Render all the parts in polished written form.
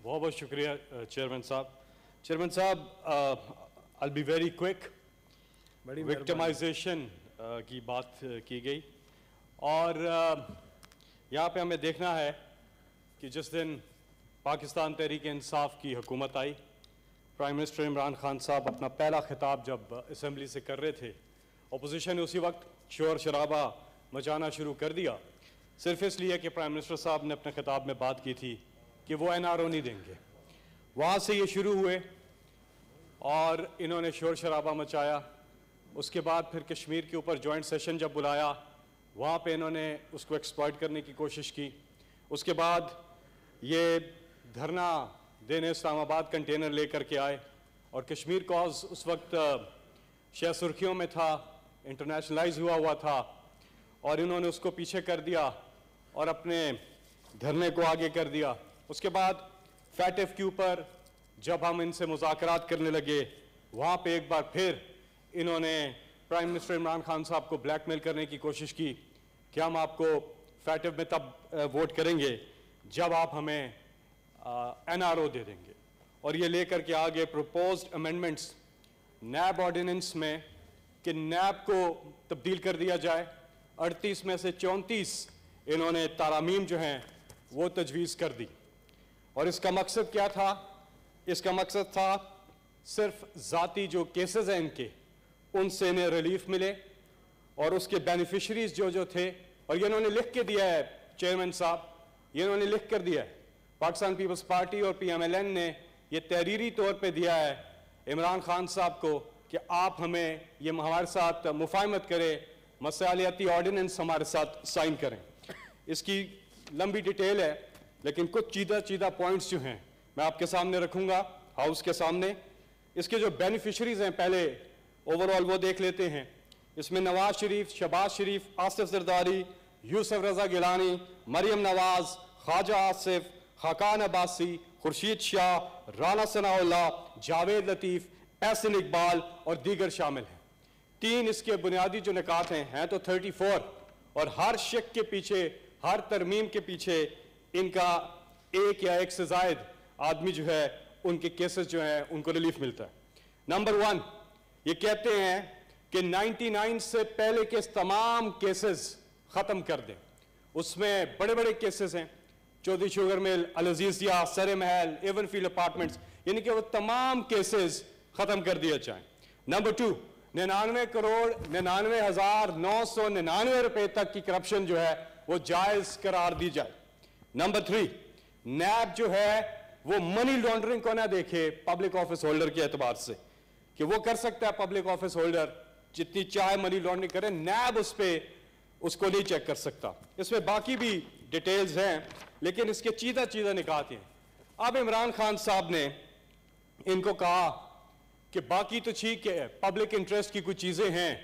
बहुत बहुत शुक्रिया चेयरमैन साहब आई बी वेरी क्विक। विक्टिमाइजेशन की बात की गई और यहाँ पे हमें देखना है कि जिस दिन पाकिस्तान तहरीक इंसाफ की हुकूमत आई, प्राइम मिनिस्टर इमरान खान साहब अपना पहला खिताब जब असम्बली से कर रहे थे, अपोजिशन ने उसी वक्त शोर शराबा मचाना शुरू कर दिया, सिर्फ इसलिए कि प्राइम मिनिस्टर साहब ने अपने खिताब में बात की थी कि वो NRO नहीं देंगे। वहाँ से ये शुरू हुए और इन्होंने शोर शराबा मचाया। उसके बाद फिर कश्मीर के ऊपर जॉइंट सेशन जब बुलाया, वहाँ पे इन्होंने उसको एक्सप्लॉइट करने की कोशिश की। उसके बाद ये धरना देने इस्लामाबाद कंटेनर लेकर के आए और कश्मीर कॉज उस वक्त शायद सुर्खियों में था, इंटरनेशनलाइज हुआ था और इन्होंने उसको पीछे कर दिया और अपने धरने को आगे कर दिया। उसके बाद फैटिफ के ऊपर जब हम इनसे मुज़ाकरात करने लगे, वहाँ पे एक बार फिर इन्होंने प्राइम मिनिस्टर इमरान खान साहब को ब्लैकमेल करने की कोशिश की कि हम आपको फैटिफ में तब वोट करेंगे जब आप हमें NRO दे देंगे। और ये लेकर के आगे प्रपोज्ड अमेंडमेंट्स नैब ऑर्डिनेंस में कि नैब को तब्दील कर दिया जाए। 38 में से 34 इन्होंने तारामीम जो हैं वो तजवीज़ कर दी। और इसका मकसद क्या था? इसका मकसद था सिर्फ ज़ाती जो केसेस हैं इनके, उनसे इन्हें रिलीफ मिले और उसके बेनिफिशरीज जो थे, और ये इन्होंने लिख के दिया है चेयरमैन साहब, ये इन्होंने लिख कर दिया है। पाकिस्तान पीपल्स पार्टी और PMLN ने ये तहरीरी तौर पे दिया है इमरान खान साहब को कि आप हमें ये हमारे साथ मुफाहमत करें, मसालियाती ऑर्डिनेंस हमारे साथ साइन करें। इसकी लंबी डिटेल है, लेकिन कुछ चीदा पॉइंट्स जो हैं मैं आपके सामने रखूंगा, हाउस के सामने। इसके जो बेनिफिशरीज हैं पहले ओवरऑल वो देख लेते हैं। इसमें नवाज शरीफ, शहबाज शरीफ, आसिफ जरदारी, यूसुफ रजा गिलानी, मरियम नवाज, ख्वाजा आसिफ, खाकान अब्बासी, खुर्शीद शाह, राना सनाउल्लाह, जावेद लतीफ़, एहसन इकबाल और दीगर शामिल हैं। 3 इसके बुनियादी जो निकात हैं तो 34, और हर शिक के पीछे, हर तरमीम के पीछे इनका एक या एक से जायद आदमी जो है उनके केसेस जो हैं उनको रिलीफ मिलता है। नंबर 1, ये कहते हैं कि 99 से पहले के तमाम केसेस ख़त्म कर दें। उसमें बड़े बड़े केसेस हैं, चौधरी शुगर मिल, अल अजीजिया, सरे महल, एवनफील्ड अपार्टमेंट्स, यानी कि वो तमाम केसेस ख़त्म कर दिए जाएं। नंबर 2, 99,99,999 रुपए तक की करप्शन जो है वो जायज़ करार दी जाए। नंबर 3, नैब जो है वो मनी लॉन्ड्रिंग को ना देखे पब्लिक ऑफिस होल्डर के एतबार से कि वो कर सकता है, पब्लिक ऑफिस होल्डर जितनी चाहे मनी लॉन्ड्रिंग करे, नैब उसको नहीं चेक कर सकता। इसमें बाकी भी डिटेल्स हैं, लेकिन इसके चीदा निकात हैं। अब इमरान खान साहब ने इनको कहा कि बाकी तो ठीक है, पब्लिक इंटरेस्ट की कुछ चीजें हैं,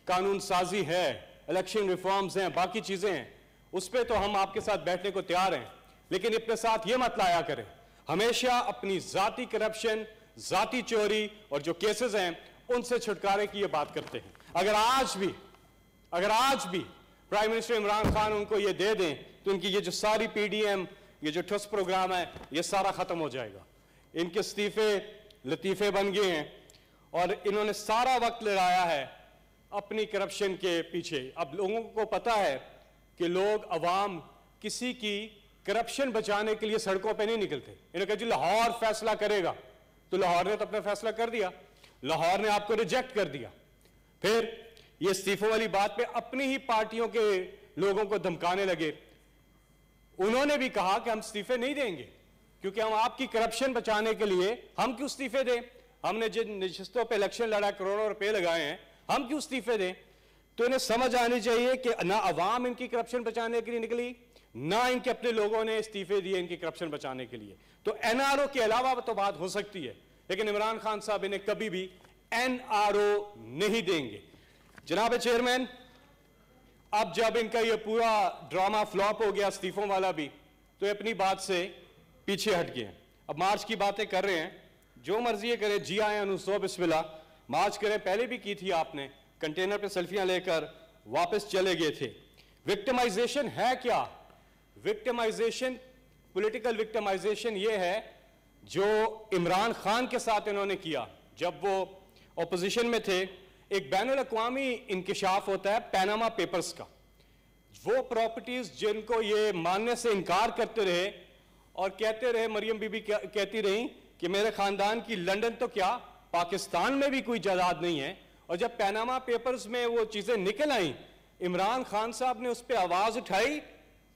कानून साजी है, इलेक्शन रिफॉर्म्स हैं, बाकी चीजें हैं, उस पर तो हम आपके साथ बैठने को तैयार हैं, लेकिन अपने साथ ये मत लाया करें हमेशा अपनी जाती करप्शन, जाती चोरी और जो केसेस हैं उनसे छुटकारे की ये बात करते हैं। अगर आज भी प्राइम मिनिस्टर इमरान खान उनको ये दे दें तो इनकी ये जो सारी PDM, ये जो ठुस प्रोग्राम है, ये सारा खत्म हो जाएगा। इनके इस्तीफे लतीफे बन गए हैं और इन्होंने सारा वक्त लगाया है अपनी करप्शन के पीछे। अब लोगों को पता है कि लोग, अवाम किसी की करप्शन बचाने के लिए सड़कों पे नहीं निकलते। इन्होंने कहा जी लाहौर फैसला करेगा, तो लाहौर ने तो अपना फैसला कर दिया, लाहौर ने आपको रिजेक्ट कर दिया। फिर ये इस्तीफों वाली बात पे अपनी ही पार्टियों के लोगों को धमकाने लगे। उन्होंने भी कहा कि हम इस्तीफे नहीं देंगे क्योंकि हम आपकी करप्शन बचाने के लिए हम क्यों इस्तीफे दें, हमने जिन नशिस्तों पे इलेक्शन लड़ा, करोड़ों रुपए लगाए हैं, हम क्यों इस्तीफे दें। तो इन्हें समझ आनी चाहिए कि ना अवाम इनकी करप्शन बचाने के लिए निकली, ना इनके अपने लोगों ने इस्तीफे दिए इनकी करप्शन बचाने के लिए। तो NRO के अलावा तो बात हो सकती है, लेकिन इमरान खान साहब इन्हें कभी भी NRO नहीं देंगे। जनाब चेयरमैन, अब जब इनका ये पूरा ड्रामा फ्लॉप हो गया इस्तीफों वाला भी, तो ये अपनी बात से पीछे हट गए। अब मार्च की बातें कर रहे हैं, जो मर्जी करें, जी आए अनुसो बिस्मिल्लाह, मार्च करें। पहले भी की थी आपने, कंटेनर पे सेल्फियां लेकर वापस चले गए थे। विक्टिमाइजेशन है क्या? विक्टिमाइजेशन, पॉलिटिकल विक्टिमाइजेशन ये है जो इमरान खान के साथ इन्होंने किया जब वो ऑपोजिशन में थे। एक बैनुल-अक़वामी इंकिशाफ होता है पैनामा पेपर्स का। वो प्रॉपर्टीज जिनको ये मानने से इनकार करते रहे और कहते रहे, मरियम बीबी कहती रही कि मेरे खानदान की लंदन तो क्या पाकिस्तान में भी कोई जायदाद नहीं है। और जब पैनामा पेपर्स में वो चीजें निकल आई, इमरान खान साहब ने उस पर आवाज उठाई।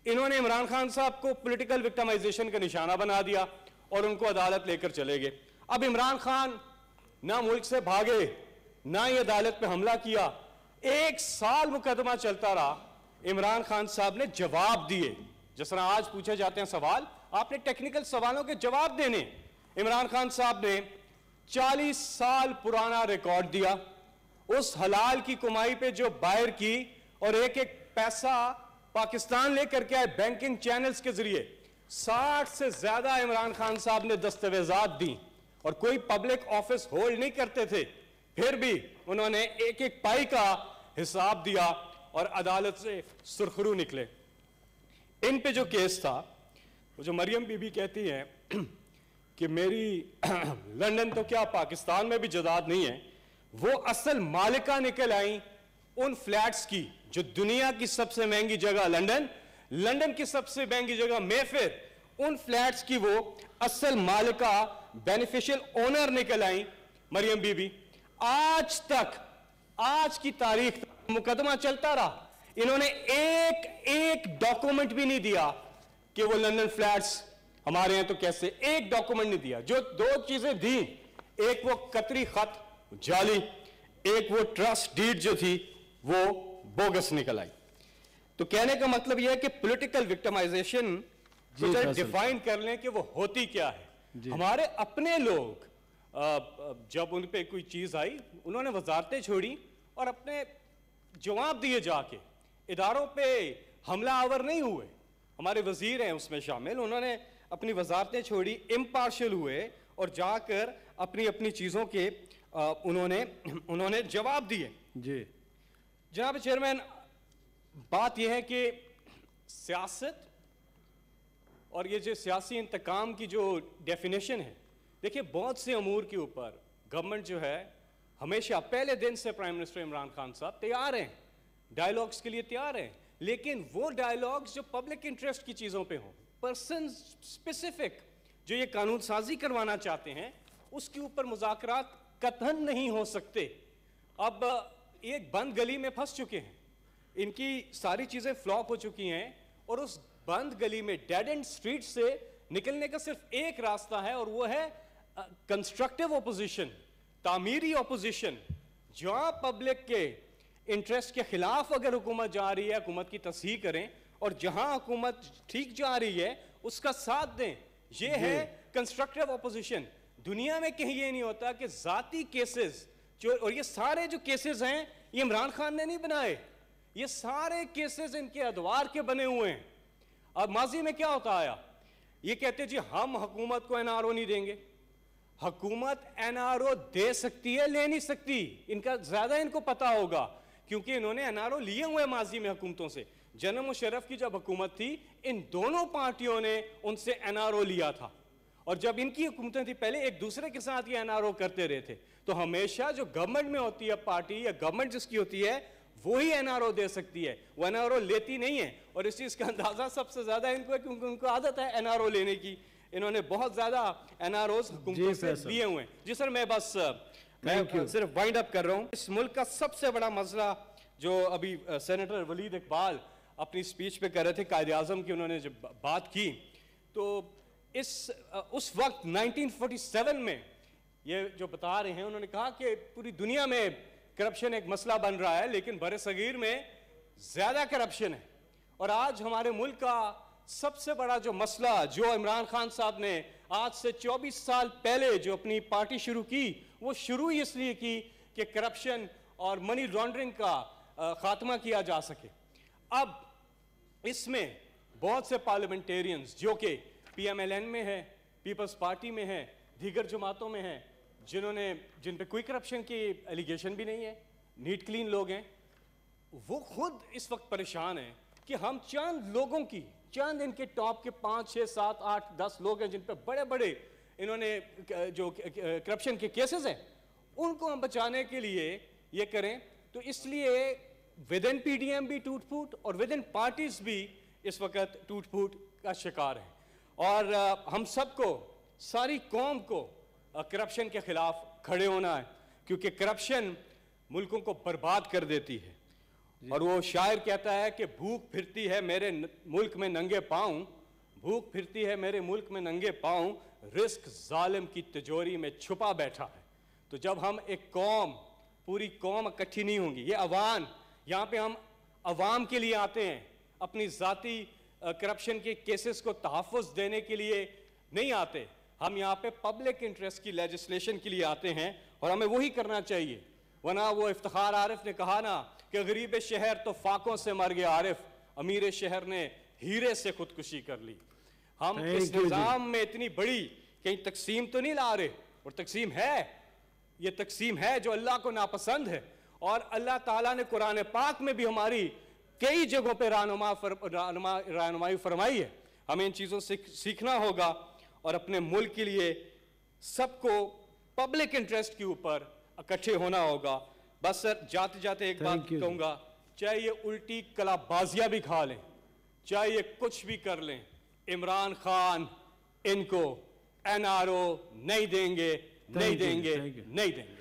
इन्होंने इमरान खान साहब को पॉलिटिकल विक्टिमाइजेशन का निशाना बना दिया और उनको अदालत लेकर चले गए। अब इमरान खान ना मुल्क से भागे, ना ही अदालत पे हमला किया। 1 साल मुकदमा चलता रहा। इमरान खान साहब ने जवाब दिए। जिस तरह आज पूछे जाते हैं सवाल, आपने टेक्निकल सवालों के जवाब देने। इमरान खान साहब ने 40 साल पुराना रिकॉर्ड दिया, उस हलाल की कमाई पे जो बाहर की, और एक एक पैसा पाकिस्तान लेकर के आए बैंकिंग चैनल्स के जरिए। 60 से ज्यादा इमरान खान साहब ने दस्तावेजात दी और कोई पब्लिक ऑफिस होल्ड नहीं करते थे, फिर भी उन्होंने एक एक पाई का हिसाब दिया और अदालत से सुरखरू निकले। इन पे जो केस था, वो जो मरियम बीबी कहती है कि मेरी लंदन तो क्या पाकिस्तान में भी जायदाद नहीं है, वो असल मालिका निकल आई उन फ्लैट्स की जो दुनिया की सबसे महंगी जगह लंदन, लंदन की सबसे महंगी जगह मेफेयर, उन फ्लैट्स की वो असल मालिका बेनिफिशियल ओनर निकल आई मरियम बीबी। आज तक, आज की तारीख तक मुकदमा चलता रहा। इन्होंने एक डॉक्यूमेंट भी नहीं दिया कि वो लंदन फ्लैट्स हमारे हैं तो कैसे, एक डॉक्यूमेंट नहीं दिया। जो 2 चीजें दी, एक वो कतरी खत जाली, एक वो ट्रस्ट डीड जो थी वो बोगस निकल आई। तो कहने का मतलब यह है कि पॉलिटिकल विक्टिमाइजेशन डिफाइन कर लें कि वो होती क्या है। हमारे अपने लोग जब उन पे कोई चीज आई, उन्होंने वजारतें छोड़ी और अपने जवाब दिए, जाके इदारों पे हमला आवर नहीं हुए। हमारे वजीर हैं उसमें शामिल, उन्होंने अपनी वजारतें छोड़ी, इम्पार्शियल हुए और जाकर अपनी अपनी चीजों के उन्होंने जवाब दिए। जी जनाब चेयरमैन, बात यह है कि सियासत और ये जो सियासी इंतकाम की जो डेफिनेशन है, देखिए बहुत से अमूर के ऊपर गवर्नमेंट जो है हमेशा पहले दिन से प्राइम मिनिस्टर इमरान खान साहब तैयार हैं, डायलॉग्स के लिए तैयार हैं, लेकिन वो डायलॉग्स जो पब्लिक इंटरेस्ट की चीज़ों पे हों, पर्सन स्पेसिफिक जो ये कानून साजी करवाना चाहते हैं, उसके ऊपर मुज़ाकरात कतई नहीं हो सकते। अब एक बंद गली में फंस चुके हैं, इनकी सारी चीज़ें फ्लॉप हो चुकी हैं और उस बंद गली में, डेड एंड स्ट्रीट से निकलने का सिर्फ एक रास्ता है और वो है कंस्ट्रक्टिव ओपोजिशन, तामीरी ओपोजिशन। जहां पब्लिक के इंटरेस्ट के खिलाफ अगर हुकूमत जा रही है, हुकूमत की तस्हीह करें, और जहां हुकूमत ठीक जा रही है उसका साथ दें। ये है कंस्ट्रक्टिव ओपोजिशन। दुनिया में कहीं ये नहीं होता कि जाती केसेस जो, और ये सारे जो केसेस हैं ये इमरान खान ने नहीं बनाए, ये सारे केसेस इनके अदवार के बने हुए हैं। अब माजी में क्या होता आया, ये कहते जी हम हुकूमत को एनआरओ नहीं देंगे। हुकूमत एनआरओ दे सकती है, ले नहीं सकती। इनका ज्यादा इनको पता होगा क्योंकि इन्होंने एनआरओ लिए हुए माजी में हुकूमतों से। जनरल मुशर्रफ की जब हुकूमत थी, इन दोनों पार्टियों ने उनसे एनआरओ लिया था, और जब इनकी हुकूमतें थी पहले एक दूसरे के साथ ये एनआरओ करते रहे थे। तो हमेशा जो गवर्नमेंट में होती है पार्टी या गवर्नमेंट जिसकी होती है वो ही एनआरओ दे सकती है, वो एनआरओ लेती नहीं है। और इस चीज का अंदाजा सबसे ज्यादा इनको है क्योंकि उनको आदत है एनआरओ लेने की। इन्होंने बहुत ज्यादा एनआरओज हुकूमतों से लिए हुए हैं। जी सर, मैं बस सिर्फ वाइंड अप कर रहा हूं। इस मुल्क का सबसे बड़ा मसला जो अभी सेनेटर वलीद इकबाल अपनी स्पीच पे कर रहे थे, कायदे आजम की उन्होंने जब बात की, तो उस वक्त 1947 में ये जो बता रहे हैं, उन्होंने कहा कि पूरी दुनिया में करप्शन एक मसला बन रहा है लेकिन बड़े सगीर में ज्यादा करप्शन है। और आज हमारे मुल्क का सबसे बड़ा जो मसला जो इमरान खान साहब ने आज से 24 साल पहले जो अपनी पार्टी शुरू की, वो शुरू ही इसलिए की कि करप्शन और मनी लॉन्ड्रिंग का खात्मा किया जा सके। अब इसमें बहुत से पार्लियामेंटेरियंस जो कि पीएमएलएन में है, पीपल्स पार्टी में है, दीगर जमातों में है, जिन पे कोई करप्शन की एलिगेशन भी नहीं है, नीट क्लीन लोग हैं, वो खुद इस वक्त परेशान हैं कि हम चंद लोगों की, चंद इनके टॉप के 5, 6, 7, 8, 10 लोग हैं जिन पे बड़े बड़े इन्होंने जो करप्शन के केसेस हैं उनको हम बचाने के लिए ये करें। तो इसलिए विद इन पीडीएम भी टूट फूट और विद इन पार्टीज भी इस वक्त टूट फूट का शिकार है। और हम सबको, सारी कौम को करप्शन के खिलाफ खड़े होना है, क्योंकि करप्शन मुल्कों को बर्बाद कर देती है। और वो शायर कहता है कि भूख फिरती है मेरे मुल्क में नंगे पाँव, भूख फिरती है मेरे मुल्क में नंगे पाँव, रिस्क जालिम की तिजोरी में छुपा बैठा है। तो जब हम एक कौम, पूरी कौम इकट्ठी नहीं होंगी, ये अवान, यहाँ पे हम अवाम के लिए आते हैं, अपनी ज़ाती करप्शन के केसेस को तहफ़्फ़ुज़ देने के लिए नहीं आते, हम यहाँ पे पब्लिक इंटरेस्ट की लेजिस्लेशन के लिए आते हैं और हमें वही करना चाहिए। वरना वो इफ्तिखार आरिफ ने कहा ना कि गरीब शहर तो फाकों से मर गया आरिफ, अमीर शहर ने हीरे से खुदकुशी कर ली। हम इस निज़ाम में इतनी बड़ी कहीं तकसीम तो नहीं ला रहे, और तकसीम है, ये तकसीम है जो अल्लाह को नापसंद है। और अल्लाह ताला ने कुरान पाक में भी हमारी कई जगहों पे रहनुमाई फरमाई है। हमें इन चीज़ों से सीखना होगा और अपने मुल्क के लिए सबको पब्लिक इंटरेस्ट के ऊपर इकट्ठे होना होगा। बस सर जाते जाते एक बात कहूँगा, चाहे ये उल्टी कलाबाजियाँ भी खा लें, चाहे ये कुछ भी कर लें, इमरान खान इनको NRO नहीं देंगे, नहीं देंगे, नहीं देंगे।